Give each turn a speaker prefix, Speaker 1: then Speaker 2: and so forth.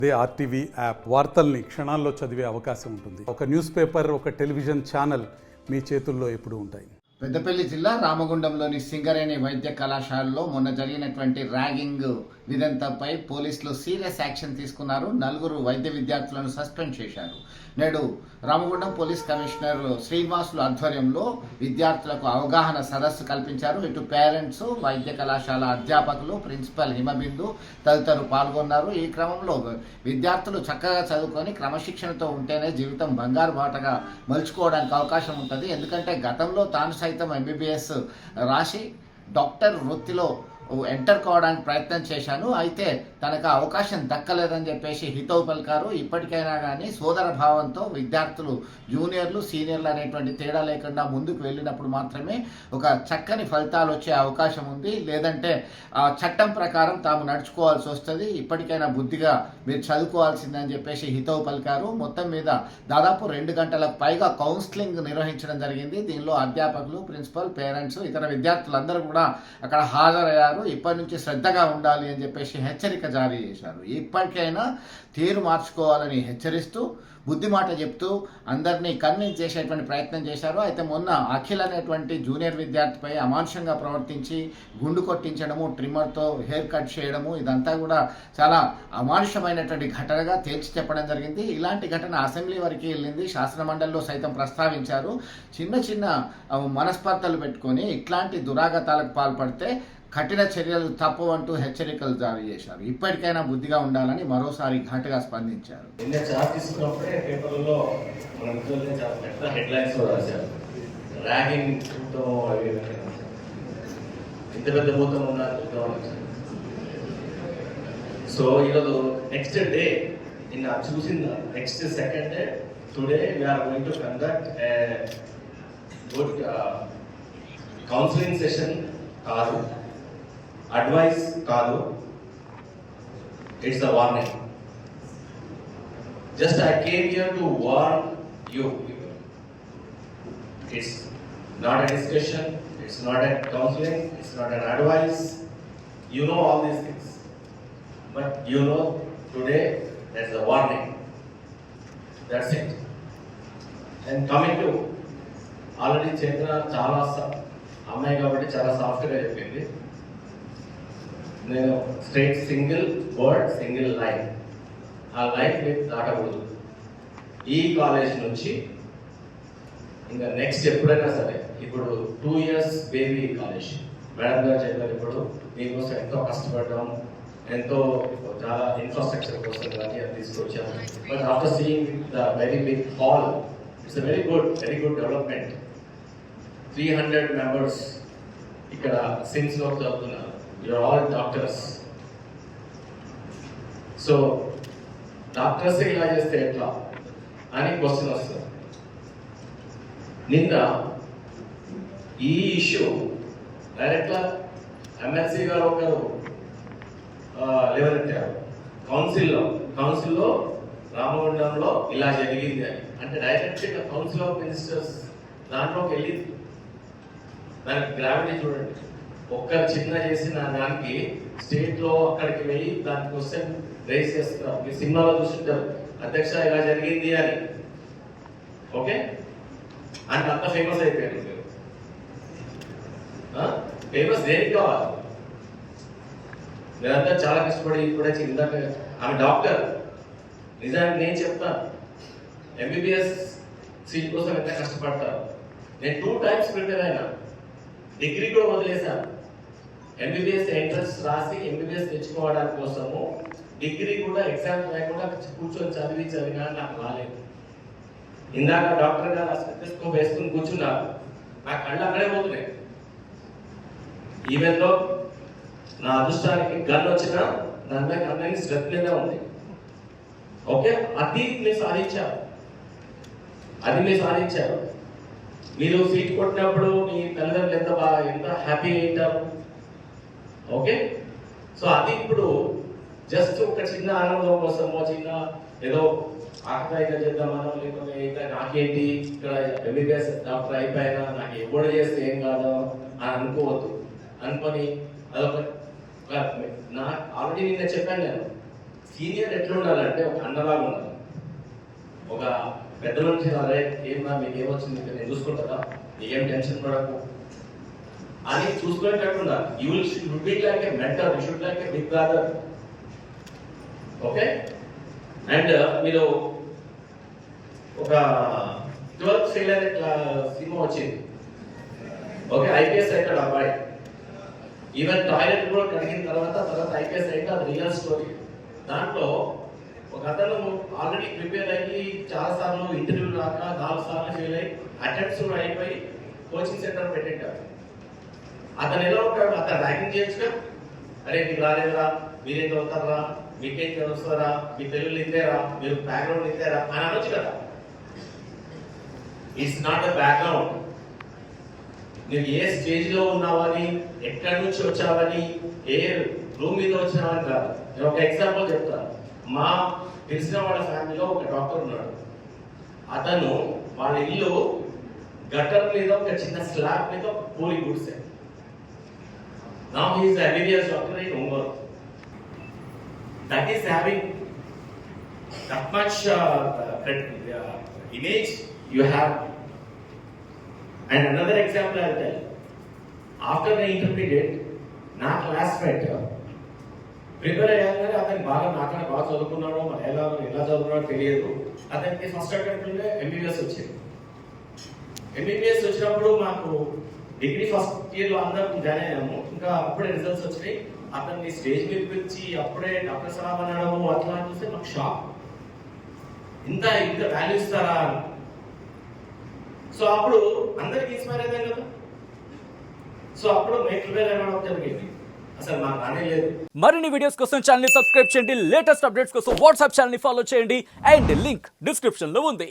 Speaker 1: అదే RTV app వార్తల్ని క్షణాల్లో చదివే అవకాశం ఉంటుంది. ఒక న్యూస్ పేపర్, ఒక టెలివిజన్ ఛానల్ మీ చేతుల్లో ఎప్పుడూ ఉంటాయి.
Speaker 2: పెద్దపల్లి జిల్లా రామగుండంలోని సింగరేణి వైద్య కళాశాలలో మొన్న జరిగినటువంటి ర్యాగింగ్ విదంతపై పోలీసులు సీరియస్ యాక్షన్ తీసుకున్నారు. 4 వైద్య విద్యార్థులను సస్పెండ్ చేశారు. నేడు రామగుండం పోలీస్ కమిషనర్ శ్రీనివాసులు ఆధ్వర్యంలో విద్యార్థులకు అవగాహన సదస్సు కల్పించారు. ఇటు పేరెంట్స్, వైద్య కళాశాల అధ్యాపకులు, ప్రిన్సిపల్ హిమబిందు తదితరులు పాల్గొన్నారు. ఈ క్రమంలో విద్యార్థులు చక్కగా చదువుకొని క్రమశిక్షణతో ఉంటేనే జీవితం బంగారు బాటగా మలుచుకోవడానికి అవకాశం ఉంటుంది. ఎందుకంటే గతంలో తాను సైతం ఎంబీబీఎస్ రాసి డాక్టర్ వృత్తిలో ఎంటర్ కావడానికి ప్రయత్నం చేశాను. అయితే తనకు అవకాశం దక్కలేదని చెప్పేసి హితవు పలికారు. ఇప్పటికైనా కానీ సోదర భావంతో విద్యార్థులు జూనియర్లు, సీనియర్లు అనేటువంటి తేడా లేకుండా ముందుకు వెళ్ళినప్పుడు మాత్రమే ఒక చక్కని ఫలితాలు వచ్చే అవకాశం ఉంది. లేదంటే చట్టం ప్రకారం తాము నడుచుకోవాల్సి వస్తుంది. ఇప్పటికైనా బుద్ధిగా మీరు చదువుకోవాల్సిందని చెప్పేసి హితవు పలికారు. మొత్తం మీద దాదాపు 2 గంటలకు పైగా కౌన్సిలింగ్ నిర్వహించడం జరిగింది. దీనిలో అధ్యాపకులు, ప్రిన్సిపల్, పేరెంట్స్, ఇతర విద్యార్థులందరూ కూడా అక్కడ హాజరయ్యారు. ఇప్పటి నుంచి శ్రద్ధగా ఉండాలి అని చెప్పేసి హెచ్చరిక జారీ చేశారు. ఇప్పటికైనా తీరు మార్చుకోవాలని హెచ్చరిస్తూ బుద్ధి మాట చెప్తూ అందరినీ కన్విన్స్ చేసేటువంటి ప్రయత్నం చేశారు. అయితే మొన్న అఖిల్ అనేటువంటి జూనియర్ విద్యార్థిపై అమానుషంగా ప్రవర్తించి గుండు కొట్టించడము, ట్రిమ్మర్తో హెయిర్ కట్ చేయడము, ఇదంతా కూడా చాలా అమానుషమైనటువంటి ఘటనగా తేల్చి చెప్పడం జరిగింది. ఇలాంటి ఘటన అసెంబ్లీ వరకు వెళ్ళింది. శాసన మండలిలో సైతం ప్రస్తావించారు. చిన్న చిన్న మనస్పర్ధలు పెట్టుకొని ఇట్లాంటి దురాగతాలకు పాల్పడితే కఠిన చర్యలు తప్పవంటూ హెచ్చరికలు జారీ చేశారు. ఇప్పటికైనా బుద్ధిగా ఉండాలని మరోసారి ఘాటుగా స్పందించారు.
Speaker 3: సో ఈరోజు నెక్స్ట్ డే నిన్న చూసిన next second day today we are going to conduct a good counselling session. కాదు, అడ్వైస్ కాదు, it's a warning. Just I came here to warn you people. It's not a discussion, it's not a counselling, it's not an advice. You know all these things, but you know today there's a warning. That's it. And coming to already Chandra చాలా అమ్మాయి కాబట్టి చాలా సాఫ్ట్గా చెప్పింది. నేను straight single word, single line, ఆ line మీకు దాటకూడదు. ఈ కాలేజ్ నుంచి ఇంకా నెక్స్ట్ ఎప్పుడైనా సరే, ఇప్పుడు 2 years బేబీ కాలేజ్ మేడం గారు చెప్పారు. ఇప్పుడు దీనికోసం ఎంతో కష్టపడ్డాం, ఎంతో చాలా ఇన్ఫ్రాస్ట్రక్చర్ కోసం కానీ అది తీసుకొచ్చాము. But after seeing the very big hall, it's a very good development. 300 members ఇక్కడ సిన్స్లో చదువుతున్నారు. You are all doctors. So doctors ఇలా చేస్తే ఎట్లా అని క్వశ్చన్ వస్తుంది. నిన్న ఈ ఇష్యూ డైరెక్ట్గా ఎమ్మెల్సీ గారు ఒకరు లేవనెత్తారు కౌన్సిల్లో రామగుండంలో ఇలా జరిగింది అని. అంటే డైరెక్ట్గా కౌన్సిల్ ఆఫ్ మినిస్టర్స్ దాంట్లోకి వెళ్ళింది. దానికి గ్రావిటీ చూడండి. ఒక్కరు చిన్న చేసిన దానికి స్టేట్లో అక్కడికి వెళ్ళి దాని క్వశ్చన్ రైజ్ చేస్తారు. మీరు సినిమాలో చూస్తుంటారు, అధ్యక్ష ఇలా జరిగింది అని. ఓకే, అంటే అంత ఫేమస్ అయిపోయారు. ఫేమస్ దేనికి కావాలి? మీరంతా చాలా కష్టపడి ఇప్పుడే ఇందాక ఆమె డాక్టర్. నిజానికి నేను చెప్తాను, ఎంబీబీఎస్ సీట్ కోసం ఎంత కష్టపడతారు. నేను 2 times ప్రిపేర్ అయినా, డిగ్రీ కూడా వదిలేశాను. ఎంబీబీఎస్ ఎంట్రన్స్ రాసి ఎంబీబీఎస్ తెచ్చుకోవడానికి కోసము డిగ్రీ కూడా ఎగ్జామ్స్ లేకుండా కూర్చొని చదివినా నాకు రాలేదు. ఇందాక డాక్టర్ గారు స్టెథోస్కోప్ వేసుకుని కూర్చున్నారు, నా కళ్ళు అక్కడే పోతున్నాయి. ఈవెన్ దో నా అదృష్టానికి గన్ వచ్చినా దాని అందరికీ శ్రద్ధ మీద ఉంది. ఓకే, అది మీరు సాధించారు. మీరు సీట్ కొట్టినప్పుడు మీ తల్లిదండ్రులు ఎంత హ్యాపీ అయింటారు. ఓకే, సో అది ఇప్పుడు జస్ట్ ఒక చిన్న ఆనందం కోసమో, చిన్న ఏదో ఆకతాయిగా చేద్దామనో, లేకపోతే ఇంకా నాకేంటి ఇక్కడ ఎంబీబీఎస్ డాక్టర్ అయిపోయినా నాకు ఎప్పుడు చేస్తే ఏం కాదో అని అనుకోవద్దు. అనుకొని అదొక ఆల్రెడీ నిన్న చెప్పాను నేను, సీనియర్ ఎట్లా ఉండాలంటే ఒక అన్నలాగా ఉండాలి. ఒక పెద్ద మనిషి అరే ఏమన్నా మీకు ఏమొచ్చింది నేను చూసుకుంటారా, నీకేం టెన్షన్ పడకు అని చూసుకునేటట్టు ఉండాలి. You should be like a mentor, you should like a big brother. Okay. And మీరు ఒక 12th ఫెయిల్ అనే సినిమా వచ్చింది. ఓకే, ఐపీఎస్ అవుతాడు అబ్బాయి. ఈవెన్ టాయిలెట్ కూడా కడిగిన తర్వాత ఐపీఎస్ అయితే అది రియల్ స్టోరీ. దాంట్లో ఒక అతను ఆల్రెడీ ప్రిపేర్ అయ్యి చాలా సార్లు ఇంటర్వ్యూ రాక 4 సార్లు ఫెయిల్ అయ్యి అటెంప్ట్స్ కూడా అయిపోయి కోచింగ్ సెంటర్ పెట్టింటారు. అతను ఎలా ఉంటాడు, అతను ర్యాగింగ్ చేయొచ్చుగా, అరే మీకు రాలేదురా, మీరేం చదువుతారా, మీకేం చదువుతారా, మీ తెలుగులు ఇద్దారా, మీరు బ్యాక్గ్రౌండ్ ఇద్దారా అని అనొచ్చు కదా. It's not a background. నువ్వు ఏ స్టేజ్ లో ఉన్నావని, ఎక్కడి నుంచి వచ్చావని, ఏ రూమ్ మీద వచ్చినావని కాదు. నేను ఒక ఎగ్జాంపుల్ చెప్తాను. మా తెలిసిన వాళ్ళ ఫ్యామిలీలో ఒక డాక్టర్ ఉన్నాడు. అతను వాళ్ళ ఇల్లు గటర్ మీద ఒక చిన్న స్లాబ్ మీద ఒక పూరి గుడిసే. Now he is an MBBS doctor in Ongole. That is having that much image you have. And another example I will tell. After the intermediate, నా క్లాస్మేట్ ప్రిపేర్ అయ్యాక అతనికి నాకన్నా బాగా చదువుకున్నాడో మరి ఎలా చదువుకున్నాడో తెలియదు. అతనికి ఫస్ట్ అటెంప్ట్ ఎంబీబీఎస్ వచ్చింది. ఎంబీబీఎస్ వచ్చినప్పుడు మాకు డిగ్రీ ఫస్ట్ ఇయర్ లో అందరం జాయిన్ అయ్యాము. ఇంకా అప్పుడే రిజల్ట్స్ వచ్చినాయి. అతన్ని స్టేజ్ మీద పిలిచి అప్పుడే డాక్టర్ సలాం అనడము అట్లా చూస్తే మాకు షాక్. ఇంత వాల్యూ ఇస్తారా. సో అప్పుడు అందరికి ఇన్స్పైర్ అయ్యాం కదా. సో అప్పుడు మేము ప్రిపేర్ అవ్వడం జరిగింది. అసలు మాకు రానే లేదు.
Speaker 4: మరిన్ని వీడియోస్ కోసం ఛానల్ ని సబ్స్క్రైబ్ చేయండి. లేటెస్ట్ అప్డేట్స్ కోసం వాట్సాప్ ఛానల్ ని ఫాలో చేయండి. అండ్ లింక్ డిస్క్రిప్షన్ లో ఉంది.